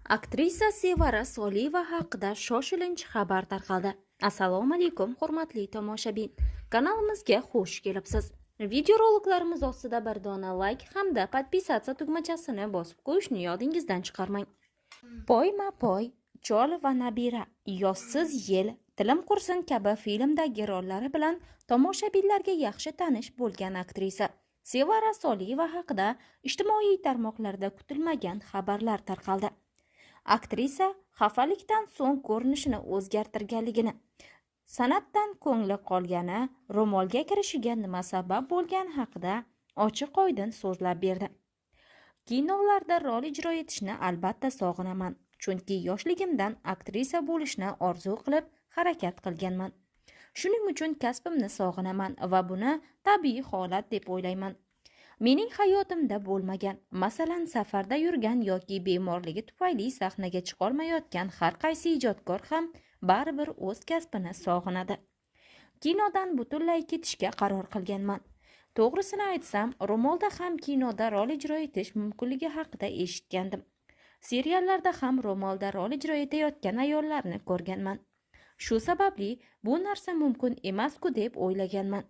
Aktrisa Sevara Soliyeva haqida shoshilinch xabar tarqaldi. Assalomu alaykum, hurmatli tomoshabin. Kanalimizga xush kelibsiz. Videoroliklarimiz ostida bir dona like hamda podpisatsiya tugmachasini bosib qo'yishni yodingizdan chiqarmang. Poyma-poy, Chol va Nabira, Yoshsiz yil, Tilim qursin kabi filmdagi rollari bilan tomoshabinlarga yaxshi tanish bo'lgan aktrisa Sevara Soliyeva haqida ijtimoiy tarmoqlarda kutilmagan xabarlar tarqaldi. Aktrisa xafalikdan so'ng ko'rinishini o'zgartirganligini, san'atdan ko'ngli qolgani, ro'molga kirishiga nima sabab bo'lgani haqida ochiq-oydin so'zlab berdi. Kinolarda rol ijro etishni albatta sog'inaman, chunki yoshligimdan aktrisa bo'lishni orzu qilib harakat qilganman. Shuning uchun kasbimni sog'inaman va buni tabiiy holat deb o'ylayman. Mening hayotimda bo'lmagan, masalan, safarda yurgan yoki bemorligi tufayli sahnaga chiqolmayotgan har qaysi ijodkor ham baribir o'z kasbini sog'inadi. Kinodan butunlay ketishga qaror qilganman. To'g'risini aytsam, ro'molda ham kinoda rol ijro etish mumkinligi haqida eshitgandim. Seriallarda ham ro'molda rol ijro etayotgan ayollarni ko'rganman. Shu sababli bu narsa mumkin emas-ku deb o'ylaganman.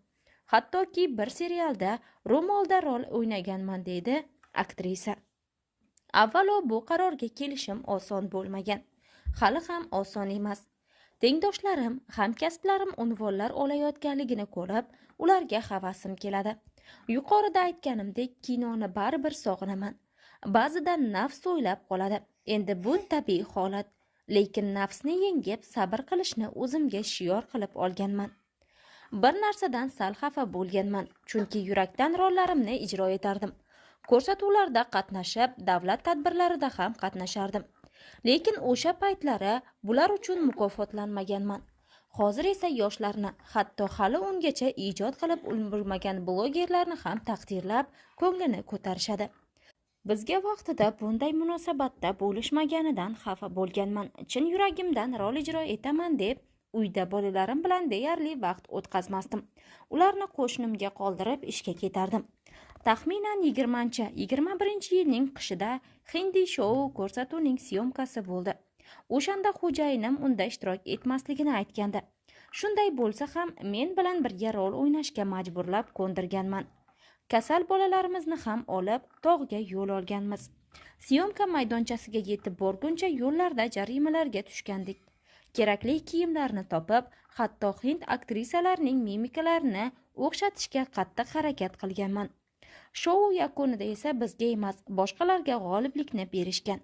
Hattoki bir serialda ro'molda rol o'ynaganman, deydi aktrisa. Avvalo bu qarorga kelishim oson bo'lmagan. Hali ham oson emas. Tengdoshlarim, hamkasblarim unvonlar olayotganligini ko'rib, ularga havasim keladi. Yuqorida aytganimdek, kinoni baribir sog'inaman. Ba'zida nafs o'ylab qoladi. Endi bu tabiiy holat, lekin nafsni yengib sabr qilishni o'zimga shior qilib olganman. Bir narsadan sal xafa bo'lganman, chunki yurakdan rollarimni ijro etardim. Ko'rsatuvlarda qatnashib, davlat tadbirlarida ham qatnashardim. Lekin o'sha paytlari bular uchun mukofotlanmaganman. Hozir esa yoshlarni, hatto hali ungacha ijod qilib ulgurmagan blogerlarni ham taqdirlab, ko'nglini ko'tarishadi. Bizga vaqtida bunday munosabatda bo'lishmaganidan xafa bo'lganman. Chin yuragimdan rol ijro etaman deb uyda bolalarim bilan deyarli vaqt o'tkazmasdim. Ularni qo'shnimga qoldirib ishga ketardim. Taxminan 20-21-yilning qishida Hindi shou ko'rsatuvining syomkasi bo'ldi. O'shanda xo'jayinim unda ishtirok etmasligini aytgandi. Shunday bo'lsa ham men bilan birga rol o'ynashga majburlab ko'ndirganman. Kasal bolalarimizni ham olib tog'ga yo'l olganmiz. Syomka maydonchasiga yetib borguncha yo'llarda jarimalarga tushgandik. Kerakli kiyimlarni topib, hatto hind aktrisalarining mimikalarini o'xshatishga qattiq harakat qilganman. Shou yakunida esa bizga emas, boshqalarga g'oliblikni berishgan.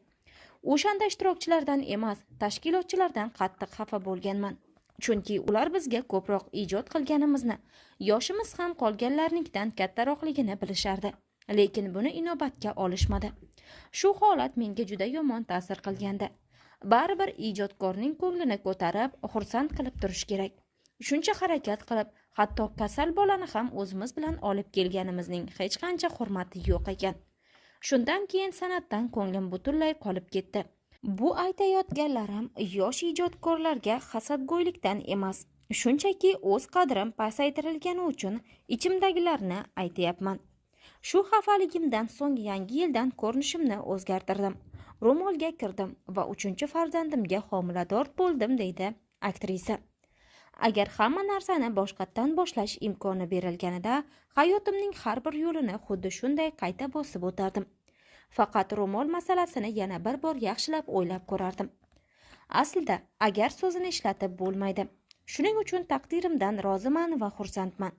O'shanda ishtirokchilardan emas, tashkilotchilardan qattiq xafa bo'lganman. Chunki ular bizga ko'proq ijod qilganimizni, yoshimiz ham qolganlarnikidan kattaroqligini bilishardi. Lekin buni inobatga olishmadi. Shu holat menga juda yomon ta'sir qilgandi. Baribir ijodkorning ko'nglini ko'tarib, xursand qilib turish kerak. Shuncha harakat qilib, hatto kasal bolani ham o'zimiz bilan olib kelganimizning hech qancha hurmati yo'q ekan. Shundan keyin san'atdan ko'nglim butunlay qolib ketdi. Bu aytayotganlarim yosh ijodkorlarga hasadgo'ylikdan emas, shunchaki o'z qadrim pasaytirilgani uchun ichimdagilarni aytayapman. Shu xafaligimdan so'ng yangi yildan ko'rinishimni o'zgartirdim. Ro'molga kirdim va 3-farzandimga homilador bo'ldim, deydi aktrisa. Agar hamma narsani boshqatdan boshlash imkoni berilganida, hayotimning har bir yo'lini xuddi shunday qayta bosib o'tardim. Faqat ro'mol masalasini yana bir bor yaxshilab o'ylab ko'rardim. Aslida, agar so'zini ishlatib bo'lmaydi. Shuning uchun taqdirimdan roziman va xursandman.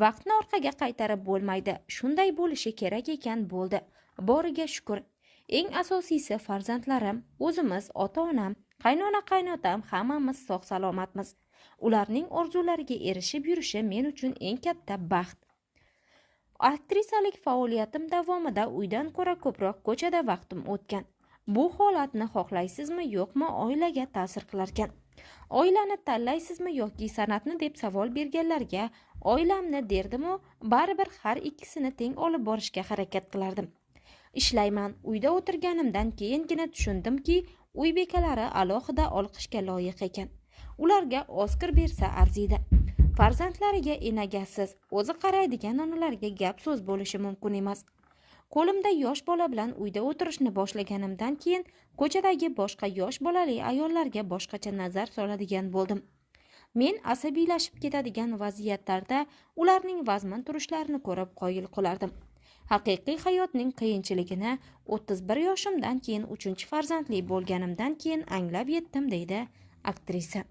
Vaqtni orqaga qaytarib bo'lmaydi. Shunday bo'lishi kerak ekan, bo'ldi. Boriga shukr. Eng asosiysi farzandlarim, o'zimiz, ota-onam, qaynona-qaynotam hammamiz sog'-salomatmiz. Ularning orzulariga erishib yurishi men uchun eng katta baxt. Aktrisalik faoliyatim davomida uydan ko'ra ko'proq ko'chada vaqtim o'tgan. Bu holatni xohlaysizmi, yo'qmi, oilaga ta'sir qilarkan. Oilani tanlaysizmi yoki san'atni deb savol berganlarga oilamni derdim-u, baribir har ikkisini teng olib borishga harakat qilardim. Ishlayman, uyda o'tirganimdan keyingina tushundimki, uy bekalari alohida olqishga loyiq ekan. Ularga Oskar bersa arziydi. Farzandlariga enagasiz, o'zi qaraydigan onalarga gap so'z bo'lishi mumkin emas. Qo'limda yosh bola bilan uyda o'tirishni boshlaganimdan keyin ko'chadagi boshqa yosh bolali ayollarga boshqacha nazar soladigan bo'ldim. Men asabiylashib ketadigan vaziyatlarda ularning vazmin turishlarini ko'rib qoyil qolardim. Haqiqiy hayotning qiyinchiligini 31 yoshimdan keyin 3-farzandli bo'lganimdan keyin anglab yetdim, deydi aktrisa.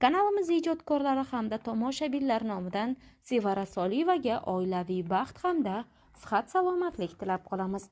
Kanalimiz ijodkorlari hamda tomoshabinlar nomidan Sevara Soliyevaga oilaviy baxt hamda sihat salomatlik tilab qolamiz.